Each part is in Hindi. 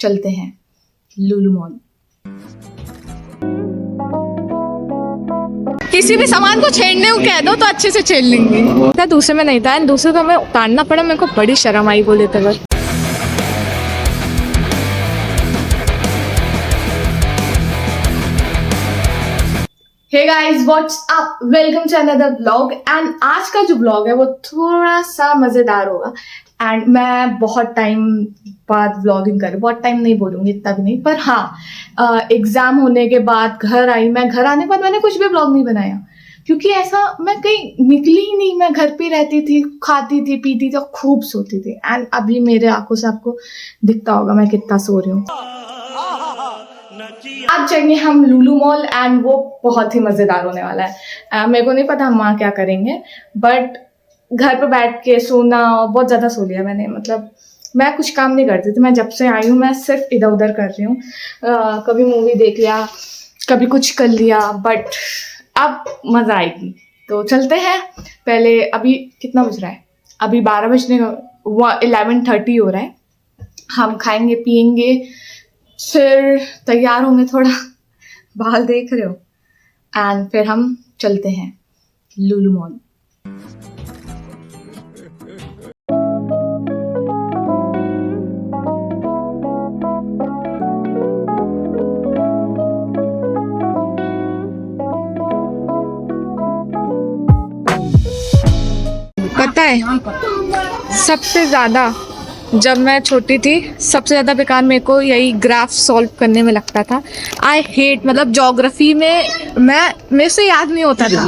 चलते हैं लुलु मॉल। किसी भी सामान को छेड़ने को कह दो तो अच्छे से छेड़ लेंगे। दूसरे में नहीं था, दूसरे को हमें उतारना पड़ा, मेरे को बड़ी शर्म आई बोले थे बस। Hey guys, what's up, welcome to another vlog. And आज का जो व्लॉग है वो थोड़ा सा मजेदार होगा। एंड मैं बहुत टाइम बाद व्लॉगिंग कर रही हूँ, बहुत टाइम नहीं बोलूँगी, इतना भी नहीं, पर हाँ एग्जाम होने के बाद घर आई। मैं घर आने के बाद मैंने कुछ भी व्लॉग नहीं बनाया, क्योंकि ऐसा मैं कहीं निकली ही नहीं। मैं घर पे रहती थी, खाती थी, पीती थी और खूब सोती थी। एंड अभी मेरे आंखों से आपको दिखता होगा मैं कितना सो रही हूँ। आज जाएंगे हम लुलु मॉल एंड वो बहुत ही मजेदार होने वाला है। मेरे को नहीं पता हम वहाँ क्या करेंगे, बट घर पे बैठ के सोना बहुत ज़्यादा सो लिया मैंने। मतलब मैं कुछ काम नहीं करती थी, मैं जब से आई हूँ मैं सिर्फ इधर उधर कर रही हूँ। कभी मूवी देख लिया, कभी कुछ कर लिया, बट अब मज़ा आएगी। तो चलते हैं। पहले अभी कितना बज रहा है? अभी 12 बजने का 11:30 हो रहा है। हम खाएंगे पियेंगे, फिर तैयार होंगे, थोड़ा बाल देख रहे हो, एंड फिर हम चलते हैं लुलु मॉल। पता है सबसे ज़्यादा जब मैं छोटी थी सबसे ज़्यादा बेकार मेरे को यही ग्राफ सॉल्व करने में लगता था। आई हेट, मतलब ज्योग्राफी में मेरे से याद नहीं होता था,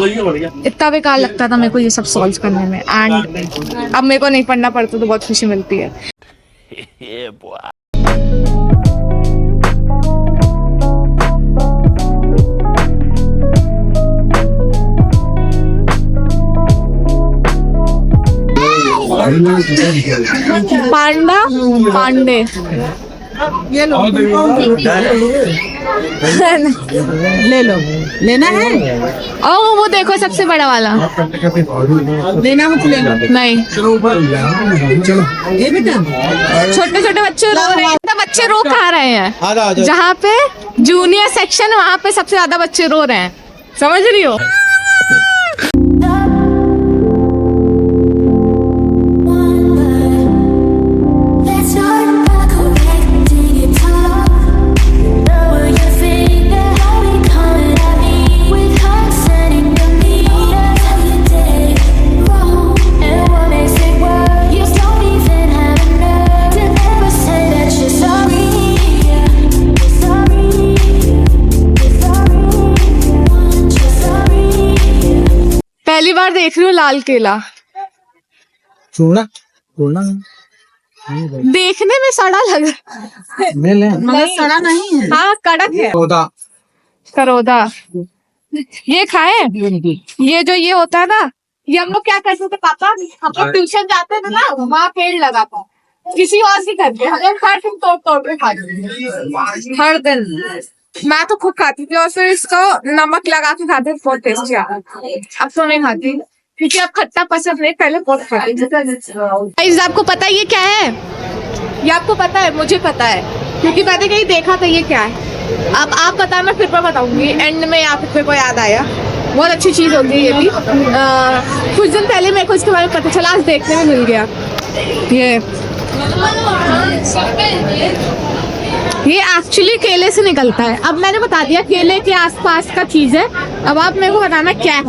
इतना बेकार लगता था मेरे को ये सब सॉल्व करने में। एंड अब मेरे को नहीं पढ़ना पड़ता तो बहुत खुशी मिलती है। पांडा पांडे ये लो, ले लो, लेना है। ओ वो देखो सबसे बड़ा वाला लेना हो तो ले लो। नहीं ये बेटा, छोटे छोटे बच्चे रो रहे हैं। बच्चे रो कहाँ रहे हैं? जहाँ पे जूनियर सेक्शन वहाँ पे सबसे ज्यादा बच्चे रो रहे हैं, समझ रही हो? पहली बार देख रही हूँ लाल किला। देखने में सड़ा लग रहा है, मगर सड़ा नहीं है। हाँ कड़क है। करोदा ये खाए। ये जो ये होता है ना, ये हम लोग क्या करते थे पापा, हम लोग ट्यूशन जाते थे ना, वहाँ पेड़ लगा था, किसी और की करके हम लोग तोड़ के खाते हर दिन। मैं तो खूब खाती थी और फिर इसको नमक लगा के खाते थे, बहुत टेस्टी आता। अब तो नहीं खाती क्योंकि अब खट्टा पसंद नहीं, पहले बहुत खाती थी। आपको पता है ये क्या है? ये आपको पता है? मुझे पता है क्योंकि मैंने कहीं देखा था ये क्या है। अब आप पता, मैं फिर बताऊंगी एंड में। आप मेरे को याद आया, बहुत अच्छी चीज होती है ये भी। कुछ दिन पहले मेरे को इसके बारे में पता चला, आज देखने में मिल गया। ये एक्चुअली केले से निकलता है। अब मैंने बता दिया केले के आसपास का चीज है, अब आप मेरे को बताना क्या है।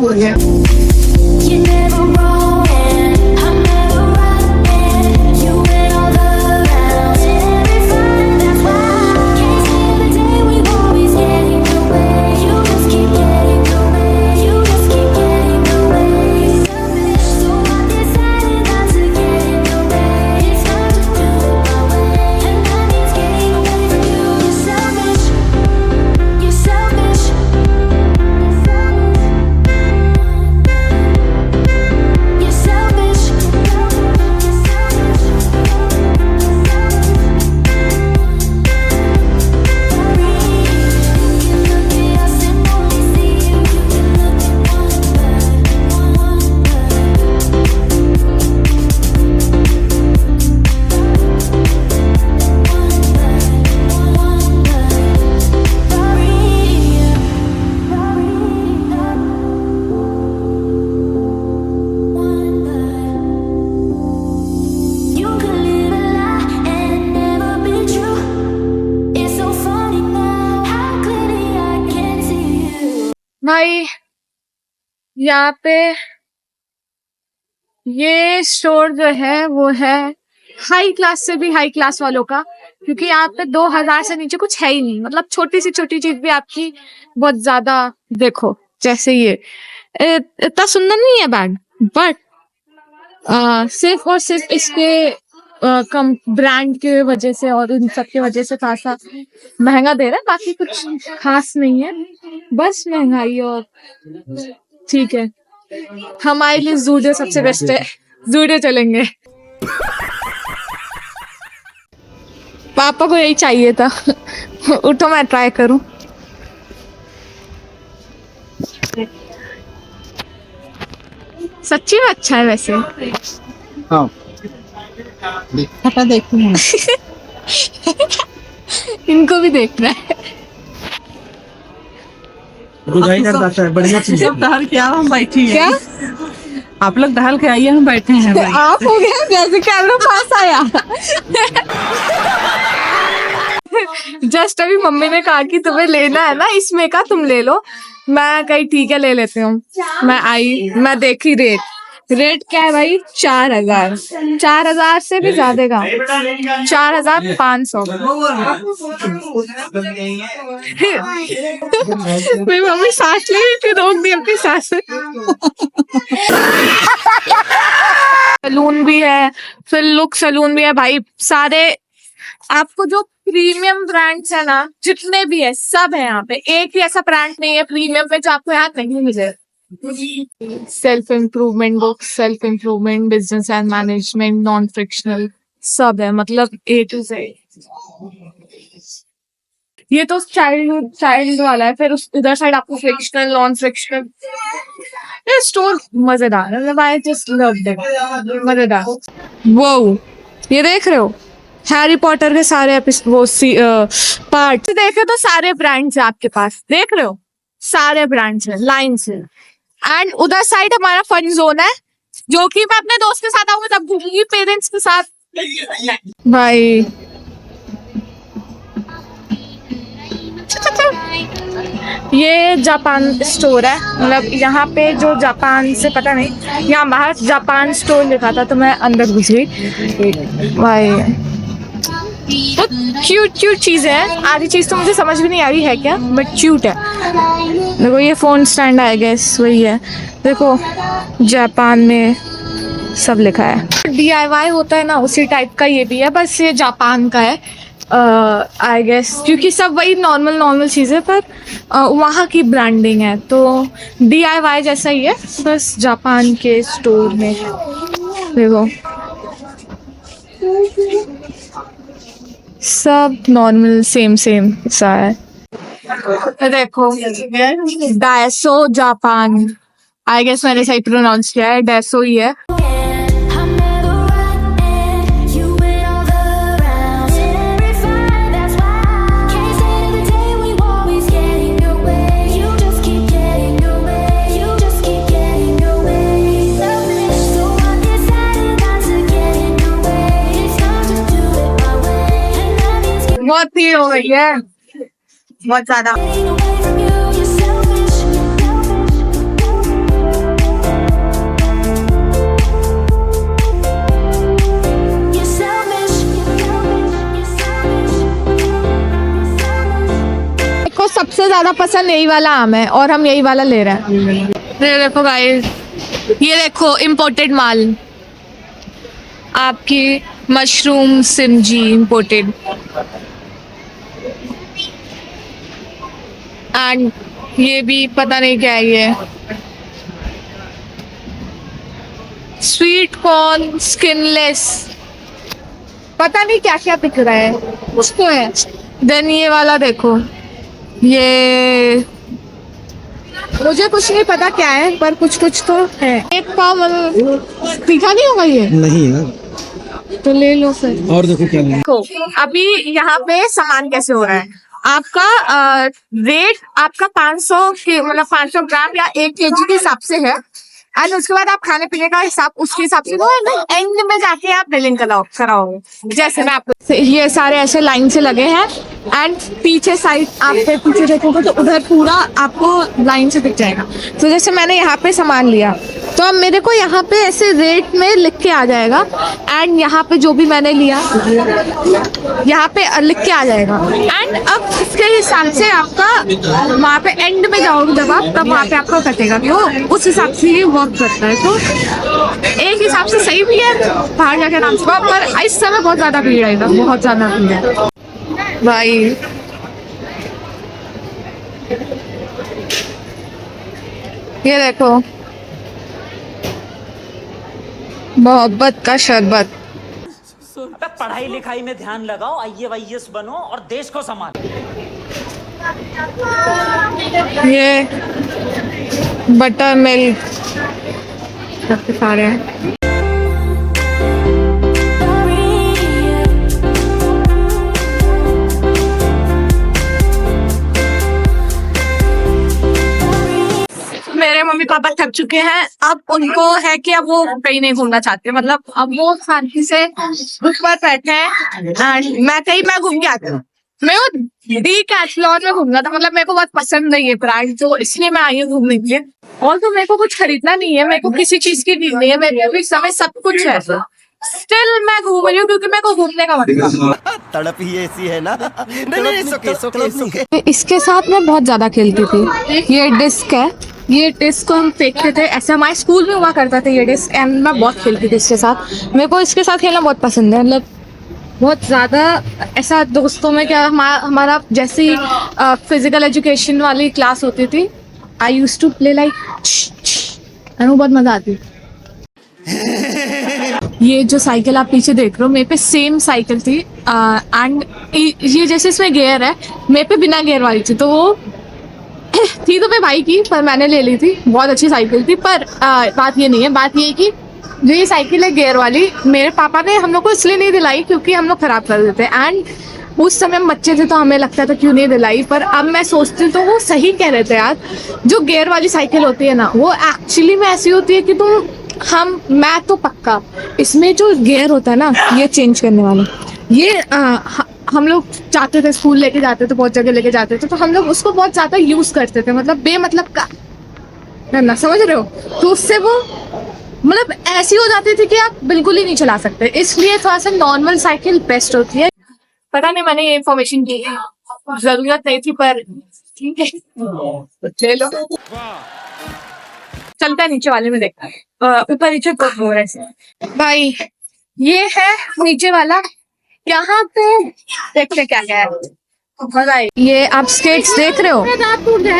भाई यहाँ पे ये स्टोर जो है वो है हाई क्लास से भी हाई क्लास वालों का, क्योंकि यहाँ पे 2000 से नीचे कुछ है ही नहीं। मतलब छोटी सी छोटी चीज भी आपकी बहुत ज्यादा, देखो जैसे ये इतना सुंदर नहीं है बैग, बट सिर्फ और सिर्फ इसके कम ब्रांड के वजह से और उन सब की वजह से खासा महंगा दे रहा है। बाकी कुछ खास नहीं है, बस महंगाई। और ठीक है, हमारे लिए जूडियो सबसे बेस्ट है, जूडियो चलेंगे। पापा को यही चाहिए था। उठो मैं ट्राई करूं। सच्ची में अच्छा है वैसे। हाँ हटा देखती हूँ। इनको भी देखना है। बढ़िया चीज है। टहल के आओ, हम बैठी हैं। क्या आप लोग टहल के आइए, हम बैठे हैं भाई। आप हो गया जैसे कैमरा पास आया। जस्ट अभी मम्मी ने कहा कि तुम्हें लेना है ना इसमें का, तुम ले लो। मैं कही ठीक है ले लेती हूँ। मैं आई, मैं देखी रेट क्या है भाई, 4000। 4000 से भी ज्यादा का, 4500। मेरी मम्मी सांस ले रही थी, रोक दी अपनी सांस। सलून भी है, फिर लुक सलून भी है भाई। सारे आपको जो प्रीमियम ब्रांड्स है ना, जितने भी है सब है यहाँ पे। एक ही ऐसा ब्रांड नहीं है प्रीमियम में जो आपको यहाँ नहीं मिले। Self improvement books, self improvement, business and management, non frictional, सब है। मतलब A to Z। ये तो चाइल्ड वाला है, फिर उस इधर साइड आपको फ्रिक्शनल, नॉन फ्रिक्शनल। ये स्टोर मजेदार है, मतलब आई जस्ट लव्ड इट, मजेदार। वो ये देख रहे हो हैरी पॉटर के सारे पार्ट देखे तो सारे ब्रांड्स है आपके पास, देख रहे हो सारे ब्रांड्स है लाइन से। एंड उधर साइड हमारा फन जोन है, जो कि मैं अपने दोस्त के साथ आऊंगी तब घूमूंगी, पेरेंट्स के साथ भाई। ये जापान स्टोर है, मतलब यहाँ पे जो जापान से पता नहीं, यहाँ बाहर जापान स्टोर लिखा था तो मैं अंदर घुस गई भाई। क्यूट चीजें हैं, आधी चीज तो मुझे समझ भी नहीं आ रही है क्या, बट क्यूट है। देखो ये फोन स्टैंड आई गेस वही है। देखो जापान में सब लिखा है। DIY होता है ना उसी टाइप का ये भी है, बस ये जापान का है आई गेस, क्योंकि सब वही नॉर्मल चीजें पर वहाँ की ब्रांडिंग है, तो DIY जैसा ही है, बस जापान के स्टोर में। देखो सब नॉर्मल सेम सा है। देखो डायसो जापान, आई गेस मैंने सही प्रोनाउंस किया है, डायसो ही है। बहुत ही हो गई है, बहुत ज्यादा। को सबसे ज्यादा पसंद यही वाला आम है और हम यही वाला ले रहे हैं। ये देखो गाइस, ये देखो इम्पोर्टेड माल आपकी, मशरूम सिमजी इम्पोर्टेड। एंड ये भी पता नहीं क्या है, ये स्वीट कॉर्न स्किनलेस, पता नहीं क्या क्या दिख रहा है उसको है। देन ये वाला देखो, ये मुझे कुछ नहीं पता क्या है, पर कुछ तो है। एक पाव मतलब तीखा नहीं होगा ये? नहीं यार, तो ले लो फिर। और देखो क्या है। अभी यहाँ पे सामान कैसे हो रहा है, आपका रेट आपका 500 के मतलब 500 ग्राम या 1 kg के हिसाब से है। एंड उसके बाद आप खाने पीने का हिसाब उसके हिसाब से एंड में जाके आप बिलिंग कराओगे। जैसे मैं आपको, ये सारे ऐसे लाइन से लगे हैं एंड पीछे साइड आप पीछे देखोगे तो उधर पूरा आपको लाइन से दिख जाएगा। तो जैसे मैंने यहाँ पे सामान लिया तो अब मेरे को यहाँ पे ऐसे रेट में लिख के आ जाएगा एंड यहाँ पे जो भी मैंने लिया यहाँ पे लिख के आ जाएगा एंड अब इसके हिसाब से आपका वहाँ पे एंड में जाओगे जब आप तब वहाँ पे आपका कटेगा। तो उस हिसाब से ये वर्क करता है। तो एक हिसाब से सही भी है बाहर जाके आराम से, पर इस समय बहुत ज़्यादा भीड़ है इधर, बहुत ज़्यादा भीड़ है भाई। ये देखो मोहब्बत का शरबत। पढ़ाई लिखाई में ध्यान लगाओ, IAS बनो और देश को संभालो। ये बटर मिल्क सबके सारे हैं। मेरे मम्मी पापा थक चुके हैं, अब उनको है कि अब वो कहीं नहीं घूमना चाहते, मतलब अब वो शांति से उस पर बैठे हैं एंड मैं घूम के आती हूँ। मैं वो डीकैथलॉन में घूमना था, मतलब मेरे को बहुत पसंद नहीं है ब्रांड, तो इसलिए मैं आई हूँ घूमने के लिए। और तो मेरे को कुछ खरीदना नहीं है, मेरे को किसी चीज की नीड नहीं है, मेरे इस समय सब कुछ है। स्टिल मैं घूम रही हूँ क्योंकि मेरे को घूमने का मतलब तड़प ही ऐसी है ना। नहीं, इसके साथ मैं बहुत ज्यादा खेलती थी। ये डिस्क है, ये डिस्क को हम फेंकते थे, ऐसे हमारे स्कूल में हुआ करता था ये डिस्क एंड मैं बहुत खेलती थी इसके साथ। मेरे को इसके साथ खेलना बहुत पसंद है, मतलब बहुत ज़्यादा ऐसा दोस्तों में क्या हमारा जैसी फिजिकल एजुकेशन वाली क्लास होती थी, I used to play like बहुत मज़ा आती। ये जो साइकिल आप पीछे देख रहे हो मेरे पे सेम साइकिल थी एंड ये जैसे इसमें गियर है, मेरे पे बिना गियर वाली थी, तो वो थी तो मेरे भाई की पर मैंने ले ली थी। बहुत अच्छी साइकिल थी, पर बात ये नहीं है, बात ये है कि जो ये साइकिल है गियर वाली मेरे पापा ने हम लोग को इसलिए नहीं दिलाई क्योंकि हम लोग खराब कर देते एंड उस समय हम बच्चे थे तो हमें लगता था क्यों नहीं दिलाई, पर अब मैं सोचती हूँ तो वो सही कह रहे थे यार। जो गियर वाली साइकिल होती है ना वो एक्चुअली में ऐसी होती है कि मैं तो पक्का इसमें जो गियर होता है ना ये चेंज करने वाला, ये हम लोग जाते थे स्कूल लेके जाते थे, बहुत जगह लेके जाते थे, तो हम लोग उसको बहुत ज्यादा यूज करते थे, मतलब बेमतलब का ना, समझ रहे हो। तो उससे वो मतलब ऐसी हो जाती थी कि आप बिल्कुल ही नहीं चला सकते, इसलिए थोड़ा सा नॉर्मल साइकिल बेस्ट होती है। पता नहीं मैंने ये इन्फॉर्मेशन दी है, जरूरत नहीं थी पर ठीक है ले लो। चलता है नीचे वाले में, देखता है ऊपर नीचे भाई। ये है नीचे वाला, यहाँ पे देखते क्या क्या है। ये आप स्केट्स देख रहे हो,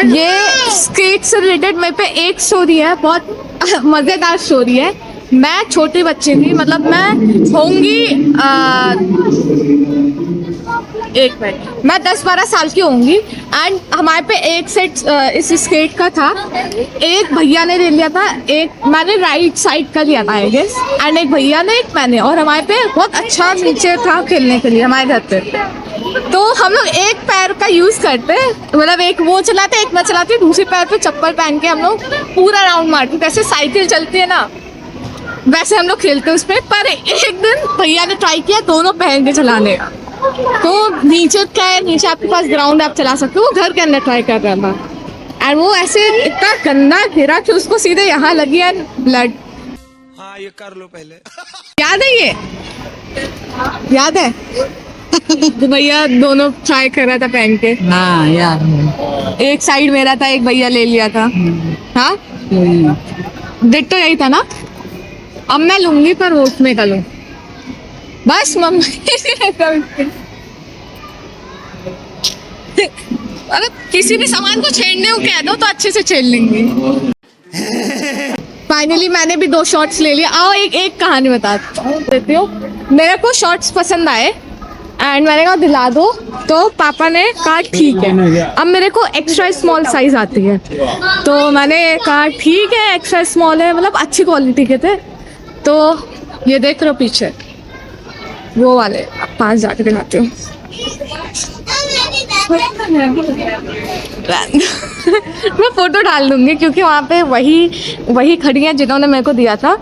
ये स्केट से रिलेटेड मेरे पे एक स्टोरी है, बहुत मजेदार स्टोरी है। मैं छोटे बच्चे थी, मतलब मैं होंगी एक मिनट, मैं 10-12 साल की होंगी एंड हमारे पे एक सेट इस स्केट का था, एक भैया ने ले लिया था, एक मैंने राइट साइड का लिया था आई गेस, एंड एक भैया ने एक मैंने, और हमारे पे बहुत अच्छा नीचे था खेलने के लिए हमारे घर पे। तो हम लोग एक पैर का यूज करते, मतलब एक वो चलाते एक मैं चलाती, दूसरे पैर पे चप्पल पहन के हम लोग पूरा राउंड मारते, जैसे साइकिल चलती है ना वैसे हम लोग खेलते उस पे। पर एक दिन भैया ने ट्राई किया दोनों पहन के चलाने का, तो नीचे क्या है, नीचे आपके पास ग्राउंड आप चला सकते हो, वो घर के अंदर ट्राई कर रहा था एंड वो ऐसे इतना गंदा गिरा कि उसको सीधे यहाँ लगी एंड ब्लड। हाँ ये कर लो पहले। याद है ये, याद है तो भैया दोनों ट्राई कर रहा था पहन के। हाँ यार, एक साइड मेरा था, एक भैया ले लिया था। हाँ डेट तो यही था ना, अब मैं लूंगी पर वो उसमें का लूं बस मम्मी। अगर किसी भी सामान को छेड़ने को कह दो तो अच्छे से छेड़ लेंगे। फाइनली मैंने भी 2 शॉर्ट्स ले लिया। आओ एक कहानी बता देती हूँ। मेरे को शॉर्ट्स पसंद आए एंड मैंने कहा दिला दो, तो पापा ने कहा ठीक है। अब मेरे को एक्स्ट्रा स्मॉल साइज आती है, तो मैंने कहा ठीक है एक्स्ट्रा स्मॉल है, मतलब अच्छी क्वालिटी के थे। तो ये देख रहे हो पीछे वो वाले, पास जाके दिखाती हूँ। मैं फोटो डाल दूंगी क्योंकि वहाँ पे वही खड़ी हैं जिन्होंने मेरे को दिया था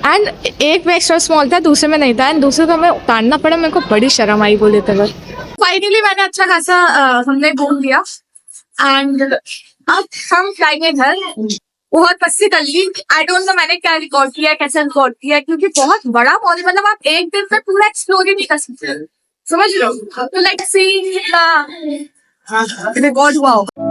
एंड एक में एक्स्ट्रा स्मॉल था, दूसरे में नहीं था एंड दूसरे को मैं उतारना पड़ा, मेरे को बड़ी शर्म आई बोले थे। फाइनली मैंने अच्छा खासा हमने घूम लिया एंड अब हम जाएंगे घर। बहुत मस्ती कर ली। आई डोंट नो मैंने क्या रिकॉर्ड किया, कैसे रिकॉर्ड किया, क्योंकि बहुत बड़ा मॉल है। मतलब आप एक दिन में पूरा एक्सप्लोर ही नहीं कर सकते, समझ रहे हो? तो लाइक सी रिकॉर्ड हुआ होगा।